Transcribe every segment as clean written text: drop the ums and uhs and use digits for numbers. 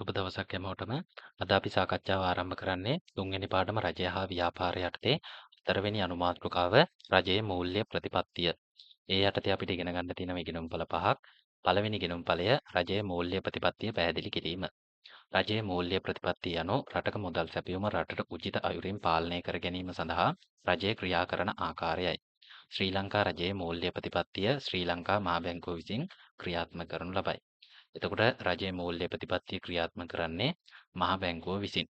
සුබ දවසක් හැමෝටම. අද අපි සාකච්ඡාව ආරම්භ කරන්නේ තුන්වෙනි පාඩම රජය හා ව්‍යාපාරය යටතේ හතරවෙනි අනුමාතෘකාව රජයේ මූල්‍ය ප්‍රතිපත්තිය. ඒ යටතේ අපිට ඉගෙන ගන්න තියෙන ඉගෙනුම්පල පහක්. පළවෙනි ඉගෙනුම්පලය රජයේ මූල්‍ය ප්‍රතිපත්තිය පැහැදිලි කිරීම. රජයේ මූල්‍ය ප්‍රතිපත්තිය යනු රටක මුදල් සැපයුම රටට උචිත අයුරින් පාලනය කර ගැනීම සඳහා රජය ක්‍රියා කරන ආකාරයයි. ශ්‍රී ලංකා රජයේ මූල්‍ය ප්‍රතිපත්තිය ශ්‍රී ලංකා මහා බැංකුව විසින් ක්‍රියාත්මක කරනු ලබයි. එතකොට රජයේ මූල්‍ය ප්‍රතිපත්තිය ක්‍රියාත්මක කරන්නේ මහා බැංකුව විසින්.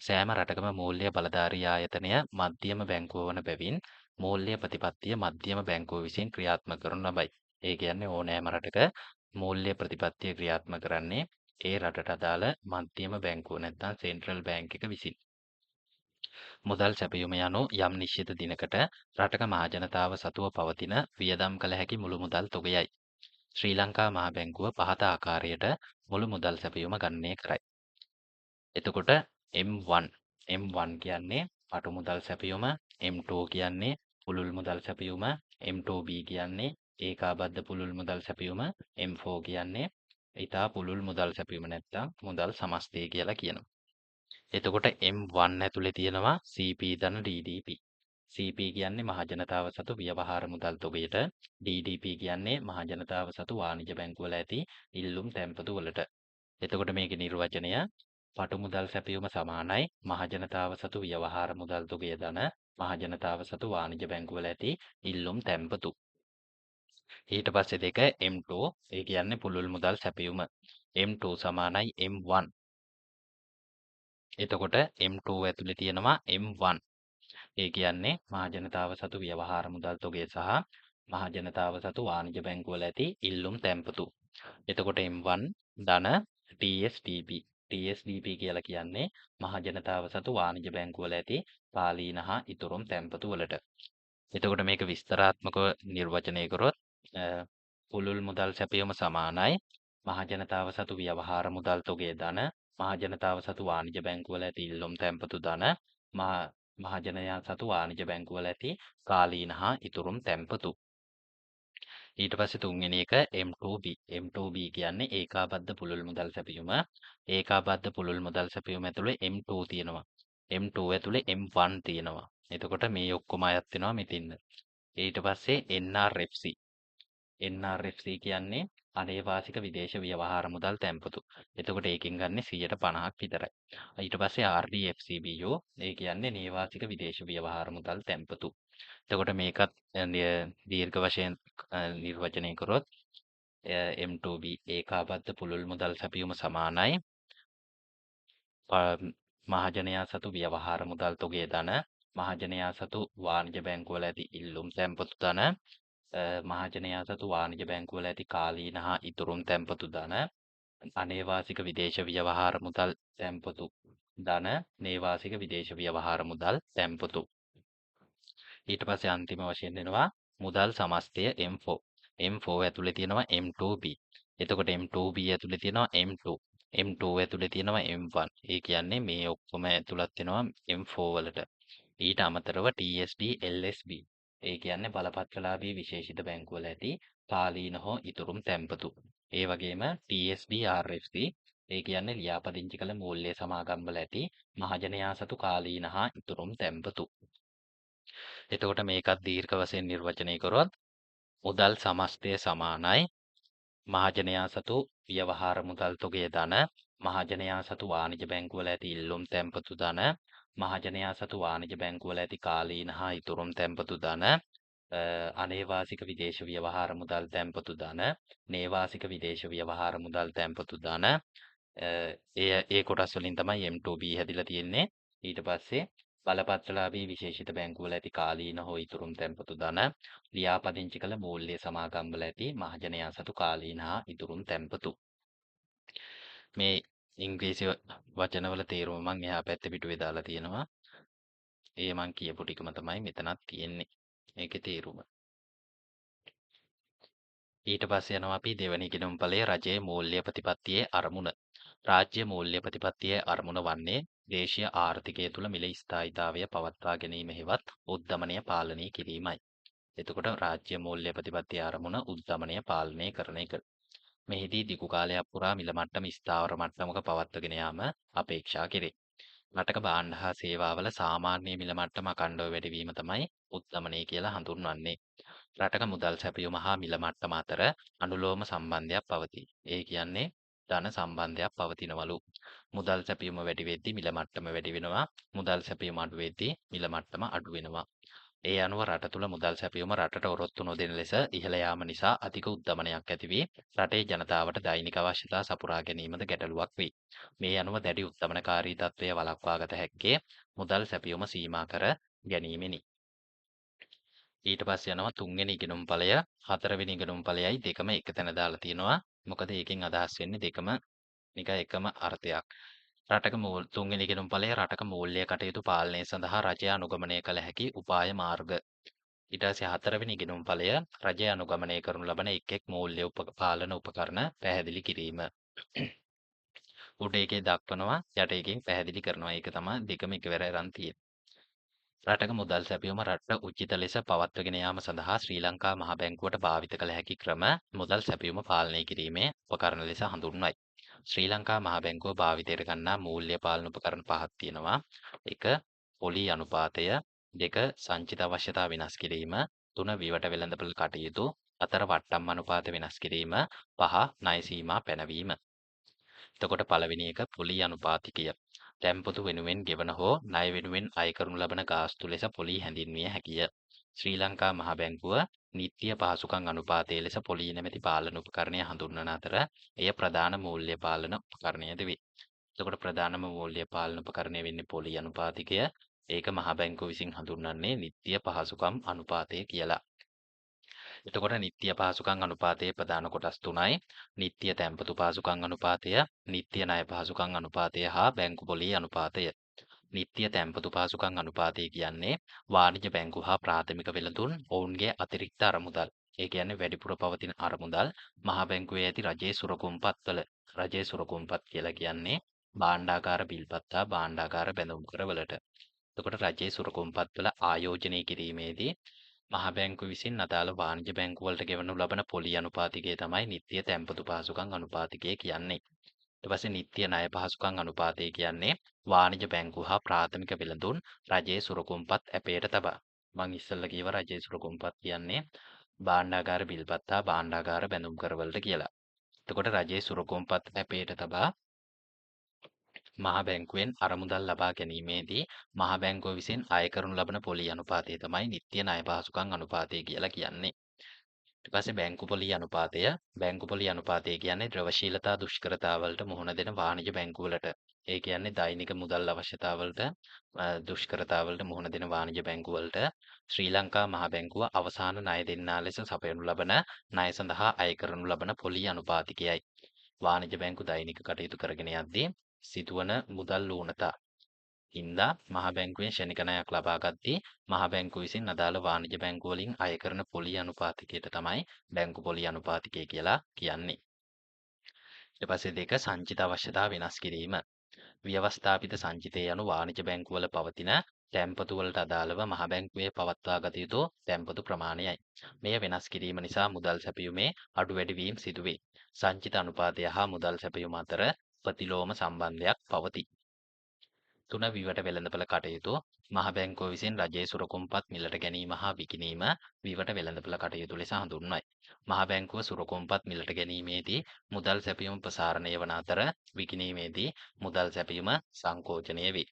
සෑම රටකම මූල්‍ය බලධාරී ආයතනය මධ්‍යම බැංකුව වන බැවින් මූල්‍ය ප්‍රතිපත්තිය මධ්‍යම බැංකුව විසින් ක්‍රියාත්මක කරනු ලබයි. ඒ කියන්නේ ඕනෑම රටක මූල්‍ය ප්‍රතිපත්තිය ක්‍රියාත්මක කරන්නේ ඒ රටට අදාළ මධ්‍යම බැංකුව නැත්නම් සෙන්ට්‍රල් බැංක් එක විසින්. මුදල් සැපයුම යනු යම් නිශ්චිත දිනකට රටක මහජනතාව සතුව පවතින වියදම් කළ හැකි මුළු මුදල් තොගයයි. ශ්‍රී ලංකා මහා බැංකුව පහත ආකාරයට මුළු මුදල් සැපයුම ගණනය කරයි. එතකොට M1 M1 කියන්නේ පටු මුදල් සැපයුම, M2 කියන්නේ පුළුල් මුදල් සැපයුම, M2B කියන්නේ ඒකාබද්ධ පුළුල් මුදල් සැපයුම, M4 කියන්නේ ඊටා පුළුල් මුදල් සැපයුම නැත්නම් මුදල් සමස්තය කියලා කියනවා. එතකොට M1 ඇතුලේ තියෙනවා CP ධන DDP. CP කියන්නේ මහජනතාව සතු ව්‍යවහාර මුදල් තොගයට, DDP කියන්නේ මහජනතාව සතු වාණිජ බැංකුවල ඇති ඉල්ලුම් තැන්පතු වලට. එතකොට මේකේ නිර්වචනය පටු මුදල් සැපයුම සමානයි මහජනතාව සතු ව්‍යවහාර මුදල් තොගය ධන මහජනතාව සතු වාණිජ බැංකුවල ඇති ඉල්ලුම් තැන්පතු. ඊට පස්සේ දෙක M2 ඒ කියන්නේ පුළුල් මුදල් සැපයුම. M2 සමානයි M1. එතකොට M2 ඇතුලේ තියෙනවා M1. ඒ කියන්නේ මහජනතාව සතු ව්‍යවහාර මුදල් තොගය සහ මහජනතාව සතු වාණිජ බැංකුවල ඇති ඉල්ලුම් තැන්පතු. එතකොට M1 ධන TSDP. TSDP කියලා කියන්නේ මහජනතාව සතු වාණිජ බැංකුවල ඇති කාලීන හා ඉතුරුම් තැන්පතු වලට. එතකොට මේක විස්තරාත්මකව නිර්වචනය කරොත් පුළුල් මුදල් සැපයීම සමානයි මහජනතාව සතු ව්‍යවහාර මුදල් තොගය ධන මහජනතාව සතු වාණිජ බැංකුවල ඇති ඉල්ලුම් තැන්පතු ධන මහජනයා සතු වාණිජ බැංකුවල ඇති කාලීන හා ඉතුරුම් තැන්පතු. ඊට පස්සේ තුන්වෙනි එක M2B. M2B කියන්නේ ඒකාබද්ධ පුළුල් මුදල් සැපයීම. ඒකාබද්ධ පුළුල් මුදල් සැපයීම ඇතුලේ M2 තියෙනවා. M2 ඇතුලේ M1 තියෙනවා. එතකොට මේ ඔක්කොම අයත් වෙනවා මෙතින්න. ඊට පස්සේ NRFC. NRFC කියන්නේ අනේවාසික විදේශ ව්‍යවහාර මුදල් තැන්පතු. එතකොට ඒකෙන් ගන්න 50% විතරයි. ඊට පස්සේ RDFCBO ඒ කියන්නේ නේවාසික විදේශ ව්‍යවහාර මුදල් තැන්පතු. එතකොට මේකත් දීර්ඝ වශයෙන් නිර්වචනය කරොත් M2B ඒකාබද්ධ පුළුල් මුදල් සැපයීම සමානයි මහජනයා සතු ව්‍යවහාර මුදල් තොගය ධන මහජනයා සතු වාණිජ බැංකුවල ඇති ඉල්ලුම් තැන්පතු ධන මහජනයා සතු වාණිජ බැංකුවල ඇති කාලීන හා ඉතුරුම් තැන්පතු ධන අනේවාසික විදේශ ව්‍යවහාර මුදල් තැන්පතු ධන නේවාසික විදේශ ව්‍යවහාර මුදල් තැන්පතු. ඊට පස්සේ අන්තිම වශයෙන් දෙනවා මුදල් සමස්තය M4. M4 ඇතුලේ තියෙනවා M2B. එතකොට M2B ඇතුලේ තියෙනවා M2. M2 ඇතුලේ තියෙනවා M1. ඒ කියන්නේ මේ ඔක්කොම ඇතුළත් වෙනවා M4 වලට. ඊට අමතරව TSD LSB. ඒ කියන්නේ බලපත්‍රලාභී විශේෂිත බැංකුවල ඇති කාලීන හෝ ඉතුරුම් තැන්පතු. ඒ වගේම TSB RFC ඒ කියන්නේ ලියාපදිංචි කළ මූල්‍ය සමාගම් වල ඇති මහජනයා සතු කාලීන හා ඉතුරුම් තැන්පතු. එතකොට මේකත් දීර්ඝ වශයෙන් නිර්වචනය කරොත් මුදල් සමස්තය සමානයි මහජනයා සතු ව්‍යවහාර මුදල් තොගය ධන මහජනයා සතු වාණිජ බැංකුවල ඇති ඉල්ලුම් තැන්පතු ධන මහජනයා සතු වාණිජ බැංකුවල ඇති කාලීන හා ඉතුරුම් තැන්පතු ධන අනේවාසික විදේශ ව්‍යවහාර මුදල් තැන්පතු ධන නේවාසික විදේශ ව්‍යවහාර මුදල් තැන්පතු ධන ඒ කොටස් වලින් තමයි M2B හැදිලා තියෙන්නේ. ඊට පස්සේ බලපත්‍රලාභී විශේෂිත බැංකුවල ඇති කාලීන හෝ ඉතුරුම් තැන්පතු ධන ලියාපදිංචි කළ මූල්‍ය සමාගම් වල ඇති මහජනයා සතු කාලීන හා ඉතුරුම් තැන්පතු. මේ ඉංග්‍රීසි වචනවල තේරුම මම එහා පැත්තේ පිටුවේ දාලා තියෙනවා. ඒ මං කියපු ටිකම තමයි මෙතනත් තියෙන්නේ. ඒකේ තේරුම. ඊට පස්සේ යනවා අපි දෙවැනි ඉගෙනුම්පලයේ රජයේ මූල්‍ය ප්‍රතිපත්තියේ අරමුණ. රාජ්‍ය මූල්‍ය ප්‍රතිපත්තියේ අරමුණ වන්නේ දේශීය ආර්ථිකය තුළ මිල ස්ථායීතාවය පවත්වා ගැනීම හෙවත් උද්ධමනය පාලනය කිරීමයි. එතකොට රාජ්‍ය මූල්‍ය ප්‍රතිපත්තියේ අරමුණ උද්ධමනය පාලනය කරන එක. මෙහිදී දිගු කාලයක් පුරා මිල මට්ටම ස්ථාවර මට්ටමක පවත්වාගෙන යාම අපේක්ෂා කෙරේ. රටක භාණ්ඩ හා සේවාවල සාමාන්‍ය මිල මට්ටම අඛණ්ඩව වැඩිවීම තමයි උද්ධමනය කියලා හඳුන්වන්නේ. රටක මුදල් සැපයුම හා මිල මට්ටම අතර අනුලෝම සම්බන්ධයක් පවතී. ඒ කියන්නේ ධන සම්බන්ධයක් පවතිනවලු. මුදල් සැපයුම වැඩි වෙද්දී මිල මට්ටම වැඩි වෙනවා. මුදල් සැපයුම අඩු වෙද්දී මිල මට්ටම අඩු වෙනවා. ඒ අනුව රට තුළ මුදල් සැපයුම රටට ඔරොත්තු නොදෙන ලෙස ඉහළ යාම නිසා අධික උද්ධමනයක් ඇති වී රටේ ජනතාවට දෛනික අවශ්‍යතා සපුරා ගැනීමද ගැටලුවක් වේ. මේ අනුව දැඩි උද්ධමනකාරී තත්ත්වය වළක්වා ගත හැක්කේ මුදල් සැපයුම සීමා කර ගැනීමෙනි. ඊට පස්සේ යනවා තුන්වෙනි ඉගෙනුම්ඵලය හතරවෙනි ඉගෙනුම්ඵලයයි දෙකම එක තැන දාලා තියෙනවා. මොකද ඒකෙන් අදහස් වෙන්නේ දෙකම නිකන් එකම අර්ථයක්. තුන්වෙනි ඉගෙනුම්ඵලය රටක මූල්‍ය කටයුතු පාලනය සඳහා රජය අනුගමනය කළ හැකි උපාය මාර්ග. ඊට පස්සේ හතරවෙනි ඉගෙනුම්ඵලය රජය අනුගමනය කරනු ලබන එක් එක් මූල්‍ය පාලන උපකරණ පැහැදිලි කිරීම. උඩ එකේ දක්වනවා යට එකෙන් පැහැදිලි කරනවා. ඒක තමයි දෙකම එකවර අරන් තියෙන්නේ. රටක මුදල් සැපයුම රටට උචිත ලෙස පවත්වාගෙන යාම සඳහා ශ්‍රී ලංකා මහ බැංකුවට භාවිත කළ හැකි ක්‍රම මුදල් සැපයුම පාලනය කිරීමේ උපකරණ ලෙස හඳුන්වයි. ශ්‍රී ලංකා මහ බැංකුව භාවිතයට ගන්නා මූල්‍ය පාලන උපකරණ පහක් තියෙනවා. 1. පොලී අනුපාතය, 2. සංචිත අවශ්‍යතා වෙනස් කිරීම, 3. විවට වෙළඳපොළ කටයුතු, 4. වට්ටම් අනුපාත වෙනස් කිරීම, 5. ණය සීමා පැනවීම. එතකොට පළවෙනි එක පොලී අනුපාතිකය. තැන්පතු වෙනුවෙන් ගෙවන හෝ ණය වෙනුවෙන් අය කරනු ලබන ගාස්තු ලෙස පොලී හැඳින්විය හැකිය. ශ්‍රී ලංකා මහ බැංකුව නිත්‍ය පහසුකම් අනුපාතය ලෙස පොලී නැමැති පාලන උපකරණය හඳුන්වන අතර එය ප්‍රධාන මූල්‍ය පාලන උපකරණයද වේ. එතකොට ප්‍රධානම මූල්‍ය පාලන උපකරණය වෙන්නේ පොලී අනුපාතිකය. ඒක මහ බැංකුව විසින් හඳුන්වන්නේ නිත්‍ය පහසුකම් අනුපාතය කියලා. එතකොට නිත්‍ය පහසුකම් අනුපාතයේ ප්‍රධාන කොටස් තුනයි. නිත්‍ය තැන්පතු පහසුකම් අනුපාතය, නිත්‍ය ණය පහසුකම් අනුපාතය හා බැංකු පොලී අනුපාතය. නිත්‍ය තැන්පතු පහසුකම් අනුපාතය කියන්නේ වාණිජ බැංකු හා ප්‍රාථමික වෙළඳුන් ඔවුන්ගේ අතිරික්ත අරමුදල්. ඒ කියන්නේ වැඩිපුර පවතින අරමුදල් මහ බැංකුවේ ඇති රජයේ සුරකුම්පත්වල. රජයේ සුරකුම්පත් කියලා කියන්නේ භාණ්ඩාගාර බිල්පත් හා භාණ්ඩාගාර බැඳුම්කර වලට. එතකොට රජයේ සුරකුම්පත්වල ආයෝජනය කිරීමේදී මහ බැංකුව විසින් අදාළ වාණිජ බැංකු වලට ගෙවනු ලබන පොලී අනුපාතිකය තමයි නිත්‍ය තැන්පතු පහසුකම් අනුපාතිකය කියන්නේ. ඊට පස්සේ නිත්‍ය ණය පහසුකම් අනුපාතය කියන්නේ වාණිජ බැංකු හා ප්‍රාථමික වෙළඳුන් රජයේ සුරකුම්පත් ඇපයට තබා. මම ඉස්සෙල්ලා කියව රජයේ සුරකුම්පත් කියන්නේ භාණ්ඩාගාර බිල්පත් හා භාණ්ඩාගාර බැඳුම් කරවලට කියලා. එතකොට රජයේ සුරකුම්පත් ඇපයට තබා මහ බැංකුවෙන් අරමුදල් ලබා ගැනීමේදී මහ බැංකුව විසින් අය කරනු ලබන පොලී අනුපාතය තමයි නිත්‍ය ණය පහසුකම් අනුපාතය කියලා කියන්නේ. ඊට පස්සේ බැංකු පොලී අනුපාතය කියන්නේ ද්‍රවශීලතා දුෂ්කරතා වලට මුහුණ දෙන වාණිජ බැංකු වලට. ඒ කියන්නේ දෛනික මුදල් අවශ්‍යතා වලට දුෂ්කරතා වලට මුහුණ දෙන වාණිජ බැංකු වලට ශ්‍රී ලංකා මහ බැංකුව අවසාන ණය දෙන්නා ලෙස සපයනු ලබන ණය සඳහා අය කරනු ලබන පොලී අනුපාතිකයයි. වාණිජ බැංකු දෛනික කටයුතු කරගෙන යද්දී සිදුවන මුදල් ඌනතා හින්දා මහ බැංකුවෙන් ශනික ණයක් ලබා ගද්දී මහ බැංකුව විසින් අදාළ වාණිජ බැංකු වලින් අය කරන පොලී අනුපාතිකයට තමයි බැංකු පොලී අනුපාතිකය කියලා කියන්නේ. ඊට පස්සේ 2 සංචිත අවශ්‍යතා වෙනස් කිරීම. ව්‍යවස්ථාපිත සංචිතය යනු වාණිජ බැංකුවල පවතින තැන්පතු වලට අදාළව මහ බැංකුවේ පවත්වා ගත යුතු තැන්පතු ප්‍රමාණයයි. මෙය වෙනස් කිරීම නිසා මුදල් සැපයුමේ අඩු වැඩි වීම සිදුවේ. සංචිත අනුපාතය හා මුදල් සැපයුම අතර ප්‍රතිලෝම සම්බන්ධයක් පවතී. 3. විවට වෙළඳපළ කටයුතු මහ බැංකුව විසින් රජයේ සුරකුම්පත් මිලට ගැනීම හා විකිණීම විවට වෙළඳපළ කටයුතු ලෙස හඳුන්වයි. මහ බැංකුව සුරකුම්පත් මිලට ගැනීමේදී මුදල් සැපයුම ප්‍රසාරණය වන අතර විකිණීමේදී මුදල් සැපයුම සංකෝචනය වේ.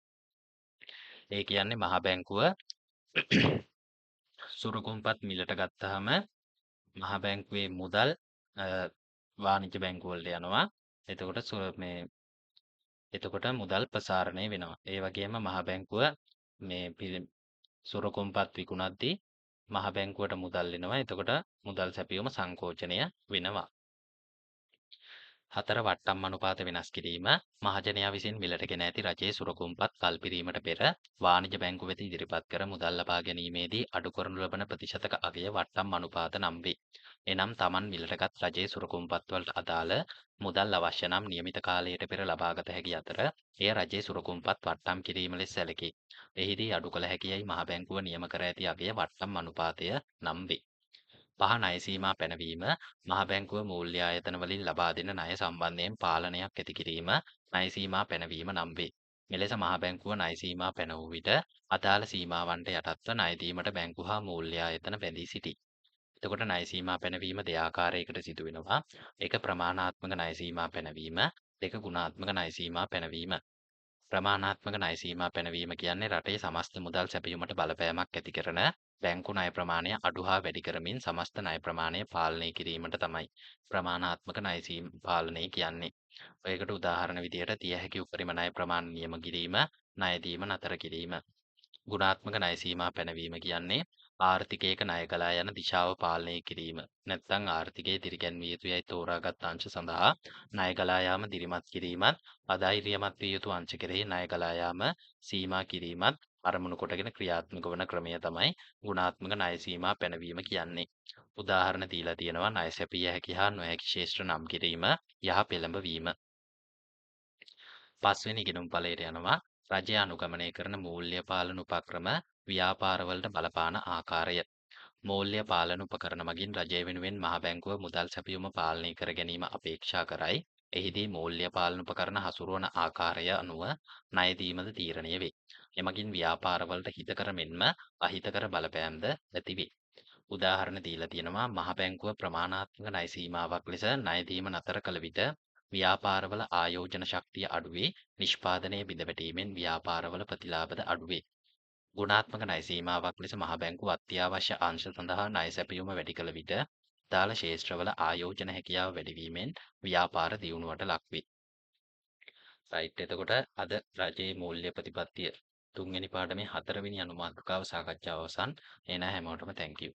ඒ කියන්නේ මහ බැංකුව සුරකුම්පත් මිලට ගත්තාම මහ බැංකුවේ මුදල් වාණිජ බැංකු වලට යනවා. එතකොට මුදල් ප්‍රසාරණය වෙනවා. ඒ වගේම මහ බැංකුව සුරකුම්පත් විකුණද්දී මහ බැංකුවට මුදල් එනවා. එතකොට මුදල් සැපයුම සංකෝචනය වෙනවා. 4. වට්ටම් අනුපාත වෙනස් කිරීම මහජනයා විසින් මිලට ගෙන ඇති රජයේ සුරකුම්පත් කල්පිරීමට පෙර වාණිජ බැංකු වෙත ඉදිරිපත් කර මුදල් ලබා ගැනීමේදී අඩු කරනු ලබන ප්‍රතිශතක අගය වට්ටම් අනුපාත නම් වේ. එනම් Taman මිලටගත් රජයේ සුරකුම්පත් වලට අදාළ මුදල් අවශ්‍ය නම් නියමිත කාලයට පෙර ලබාගත හැකි අතර එය රජයේ සුරකුම්පත් වට්ටම් කිරීම ලෙස සැලකේ. එහිදී අඩු කළ හැකියයි මහ බැංකුව නියම කර ඇති අගය වට්ටම් අනුපාතය නම් වේ. 5 ණය සීමා පැනවීම මහ බැංකුව මූල්‍ය ආයතන වලින් ලබා දෙන ණය සම්බන්ධයෙන් පාලනයක් ඇති කිරීම ණය සීමා පැනවීම නම් වේ. මෙලෙස මහ බැංකුව ණය සීමා පැනවූ විට අදාළ සීමාවන්ට යටත්ව ණය දීමට බැංකු හා මූල්‍ය ආයතන බැඳී සිටී. එතකොට ණය සීමා පැනවීම දෙආකාරයකට සිදු වෙනවා. එක ප්‍රමාණාත්මක ණය සීමා පැනවීම, දෙක ගුණාත්මක ණය සීමා පැනවීම. ප්‍රමාණාත්මක ණය සීමා පැනවීම කියන්නේ රටේ සමස්ත මුදල් සැපයුමට බලපෑමක් ඇති කරන බැංකු ණය ප්‍රමාණය අඩු හා වැඩි කරමින් සමස්ත ණය ප්‍රමාණය පාලනය කිරීමට තමයි ප්‍රමාණාත්මක ණය සීමා පාලනය කියන්නේ. ඔයකට උදාහරණ විදියට තිය හැකි උපරිම ණය ප්‍රමාණ නියම කිරීම, ණය දීම නතර කිරීම. ගුණාත්මක ණය සීමා පැනවීම කියන්නේ ආර්ථිකයක ණය ගලා යන දිශාව පාලනය කිරීම. නැත්නම් ආර්ථිකය දිරිගැන්විය යුතුයයි තෝරාගත් අංශ සඳහා ණය ගලා යාම දිරිමත් කිරීමත්, අධෛර්යමත් විය යුතු අංශ කෙරෙහි ණය ගලා යාම සීමා කිරීමත් අරමුණු කොටගෙන ක්‍රියාත්මක වන ක්‍රමය තමයි ගුණාත්මක ණය සීමා පැනවීම කියන්නේ. උදාහරණ දීලා තියෙනවා ණය සැපිය හැකි හා නොහැකි ශේෂ්ත්‍ර නම් කිරීම, යහ පෙළඹවීම. පස්වෙනි ඉගෙනුම් ඵලයට යනවා රජය අනුගමනය කරන මූල්‍ය පාලන උපක්‍රම ව්‍යාපාරවලට බලපාන ආකාරය. මූල්‍ය පාලන උපකරණ මගින් රජය වෙනුවෙන් මහ බැංකුව මුදල් සැපයුම පාලනය කර ගැනීම අපේක්ෂා කරයි. එහිදී මූල්‍ය පාලන උපකරණ හසුරුවන ආකාරය අනුව ණය දීමද තීරණය වේ. එමගින් ව්‍යාපාරවලට හිතකර මෙන්ම අහිතකර බලපෑම්ද ඇති වේ. උදාහරණ දීලා තියෙනවා මහ බැංකුව ප්‍රමාණාත්මක ණය සීමාවක් ලෙස ණය දීම නතර කළ විට ව්‍යාපාරවල ආයෝජන ශක්තිය අඩු වී නිෂ්පාදනය බිඳ වැටීමෙන් ව්‍යාපාරවල ප්‍රතිලාභද අඩු වේ. ගුණාත්මක ණය සීමාවක් ලෙස මහ බැංකුව අත්‍යවශ්‍ය අංශ සඳහා ණය සැපයුම වැඩි කළ විට දාළ ශේෂ්ත්‍රවල ආයෝජන හැකියාව වැඩි වීමෙන් ව්‍යාපාර දියුණුවට ලක් වේ. රයිට් එතකොට අද රජයේ මූල්‍ය ප්‍රතිපත්තිය තුන්වෙනි පාඩමේ 4 වෙනි අනුමාතෘකාව සාකච්ඡාව අවසන්. එහෙනම් හැමෝටම thank you.